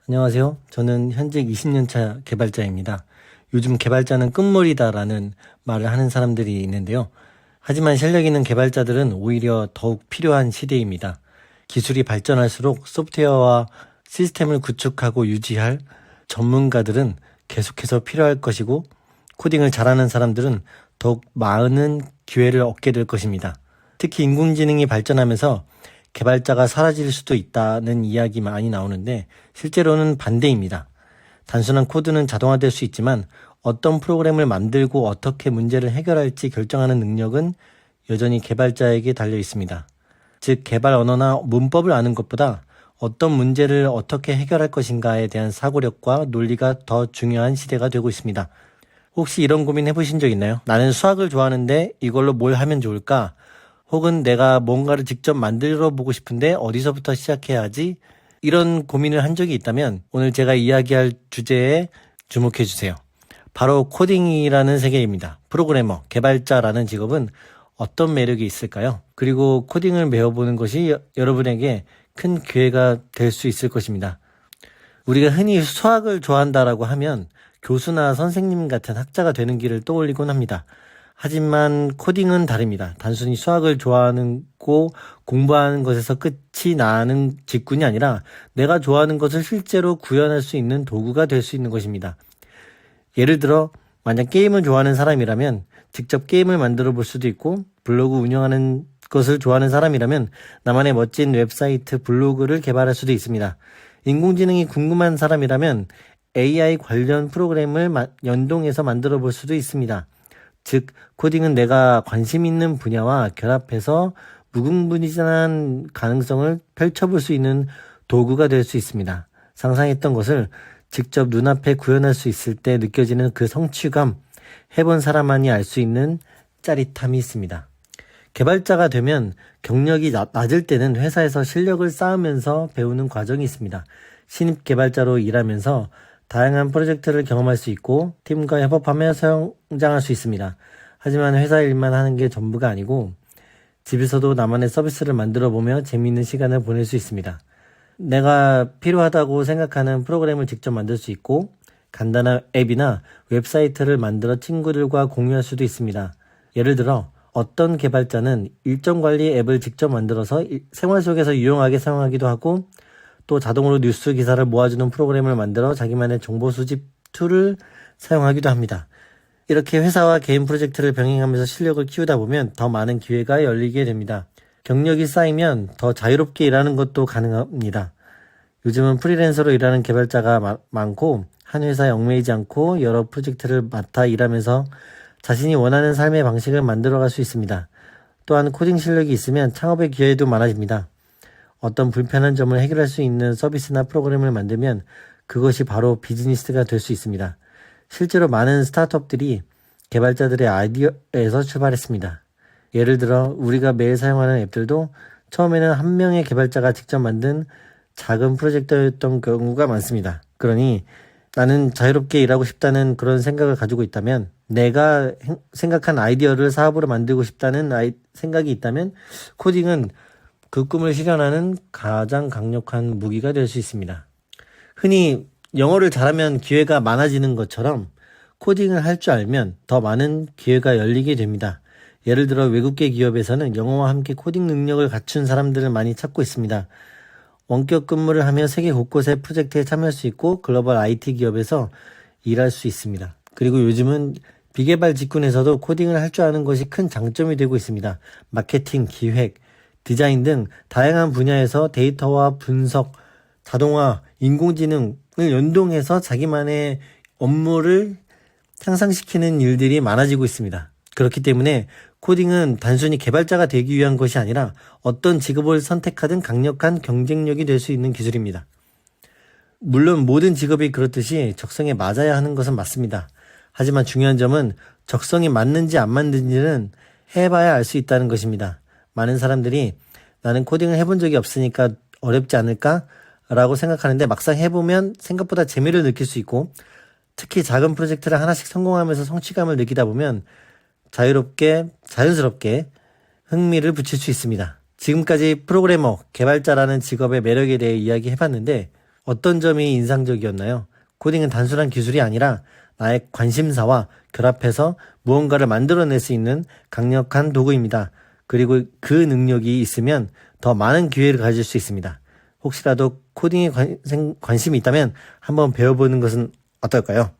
안녕하세요. 저는 현직 20년차 개발자입니다. 요즘 개발자는 끝물이다라는 말을 하는 사람들이 있는데요. 하지만 실력 있는 개발자들은 오히려 더욱 필요한 시대입니다. 기술이 발전할수록 소프트웨어와 시스템을 구축하고 유지할 전문가들은 계속해서 필요할 것이고, 코딩을 잘하는 사람들은 더욱 많은 기회를 얻게 될 것입니다. 특히 인공지능이 발전하면서 개발자가 사라질 수도 있다는 이야기 많이 나오는데 실제로는 반대입니다. 단순한 코드는 자동화될 수 있지만 어떤 프로그램을 만들고 어떻게 문제를 해결할지 결정하는 능력은 여전히 개발자에게 달려 있습니다. 즉, 개발 언어나 문법을 아는 것보다 어떤 문제를 어떻게 해결할 것인가에 대한 사고력과 논리가 더 중요한 시대가 되고 있습니다. 혹시 이런 고민 해보신 적 있나요? 나는 수학을 좋아하는데 이걸로 뭘 하면 좋을까? 혹은 내가 뭔가를 직접 만들어 보고 싶은데 어디서부터 시작해야 하지? 이런 고민을 한 적이 있다면 오늘 제가 이야기할 주제에 주목해 주세요. 바로 코딩이라는 세계입니다. 프로그래머, 개발자라는 직업은 어떤 매력이 있을까요? 그리고 코딩을 배워보는 것이 여러분에게 큰 기회가 될 수 있을 것입니다. 우리가 흔히 수학을 좋아한다라고 하면 교수나 선생님 같은 학자가 되는 길을 떠올리곤 합니다. 하지만 코딩은 다릅니다. 단순히 수학을 좋아하고 공부하는 것에서 끝이 나는 직군이 아니라 내가 좋아하는 것을 실제로 구현할 수 있는 도구가 될 수 있는 것입니다. 예를 들어 만약 게임을 좋아하는 사람이라면 직접 게임을 만들어 볼 수도 있고, 블로그 운영하는 것을 좋아하는 사람이라면 나만의 멋진 웹사이트, 블로그를 개발할 수도 있습니다. 인공지능이 궁금한 사람이라면 AI 관련 프로그램을 연동해서 만들어 볼 수도 있습니다. 즉, 코딩은 내가 관심 있는 분야와 결합해서 무궁무진한 가능성을 펼쳐볼 수 있는 도구가 될 수 있습니다. 상상했던 것을 직접 눈앞에 구현할 수 있을 때 느껴지는 그 성취감, 해본 사람만이 알 수 있는 짜릿함이 있습니다. 개발자가 되면 경력이 낮을 때는 회사에서 실력을 쌓으면서 배우는 과정이 있습니다. 신입 개발자로 일하면서 다양한 프로젝트를 경험할 수 있고 팀과 협업하며 성장할 수 있습니다. 하지만 회사 일만 하는 게 전부가 아니고 집에서도 나만의 서비스를 만들어 보며 재미있는 시간을 보낼 수 있습니다. 내가 필요하다고 생각하는 프로그램을 직접 만들 수 있고 간단한 앱이나 웹사이트를 만들어 친구들과 공유할 수도 있습니다. 예를 들어 어떤 개발자는 일정 관리 앱을 직접 만들어서 생활 속에서 유용하게 사용하기도 하고, 또 자동으로 뉴스 기사를 모아주는 프로그램을 만들어 자기만의 정보 수집 툴을 사용하기도 합니다. 이렇게 회사와 개인 프로젝트를 병행하면서 실력을 키우다 보면 더 많은 기회가 열리게 됩니다. 경력이 쌓이면 더 자유롭게 일하는 것도 가능합니다. 요즘은 프리랜서로 일하는 개발자가 많고 한 회사에 얽매이지 않고 여러 프로젝트를 맡아 일하면서 자신이 원하는 삶의 방식을 만들어갈 수 있습니다. 또한 코딩 실력이 있으면 창업의 기회도 많아집니다. 어떤 불편한 점을 해결할 수 있는 서비스나 프로그램을 만들면 그것이 바로 비즈니스가 될 수 있습니다. 실제로 많은 스타트업들이 개발자들의 아이디어에서 출발했습니다. 예를 들어 우리가 매일 사용하는 앱들도 처음에는 한 명의 개발자가 직접 만든 작은 프로젝트였던 경우가 많습니다. 그러니 나는 자유롭게 일하고 싶다는 그런 생각을 가지고 있다면, 내가 생각한 아이디어를 사업으로 만들고 싶다는 생각이 있다면 코딩은 그 꿈을 실현하는 가장 강력한 무기가 될 수 있습니다. 흔히 영어를 잘하면 기회가 많아지는 것처럼 코딩을 할 줄 알면 더 많은 기회가 열리게 됩니다. 예를 들어 외국계 기업에서는 영어와 함께 코딩 능력을 갖춘 사람들을 많이 찾고 있습니다. 원격 근무를 하며 세계 곳곳의 프로젝트에 참여할 수 있고 글로벌 IT 기업에서 일할 수 있습니다. 그리고 요즘은 비개발 직군에서도 코딩을 할 줄 아는 것이 큰 장점이 되고 있습니다. 마케팅, 기획, 디자인 등 다양한 분야에서 데이터와 분석, 자동화, 인공지능을 연동해서 자기만의 업무를 향상시키는 일들이 많아지고 있습니다. 그렇기 때문에 코딩은 단순히 개발자가 되기 위한 것이 아니라 어떤 직업을 선택하든 강력한 경쟁력이 될 수 있는 기술입니다. 물론 모든 직업이 그렇듯이 적성에 맞아야 하는 것은 맞습니다. 하지만 중요한 점은 적성이 맞는지 안 맞는지는 해봐야 알 수 있다는 것입니다. 많은 사람들이 나는 코딩을 해본 적이 없으니까 어렵지 않을까? 라고 생각하는데 막상 해보면 생각보다 재미를 느낄 수 있고, 특히 작은 프로젝트를 하나씩 성공하면서 성취감을 느끼다 보면 자연스럽게 흥미를 붙일 수 있습니다. 지금까지 프로그래머, 개발자라는 직업의 매력에 대해 이야기해봤는데 어떤 점이 인상적이었나요? 코딩은 단순한 기술이 아니라 나의 관심사와 결합해서 무언가를 만들어낼 수 있는 강력한 도구입니다. 그리고 그 능력이 있으면 더 많은 기회를 가질 수 있습니다. 혹시라도 코딩에 관심이 있다면 한번 배워보는 것은 어떨까요?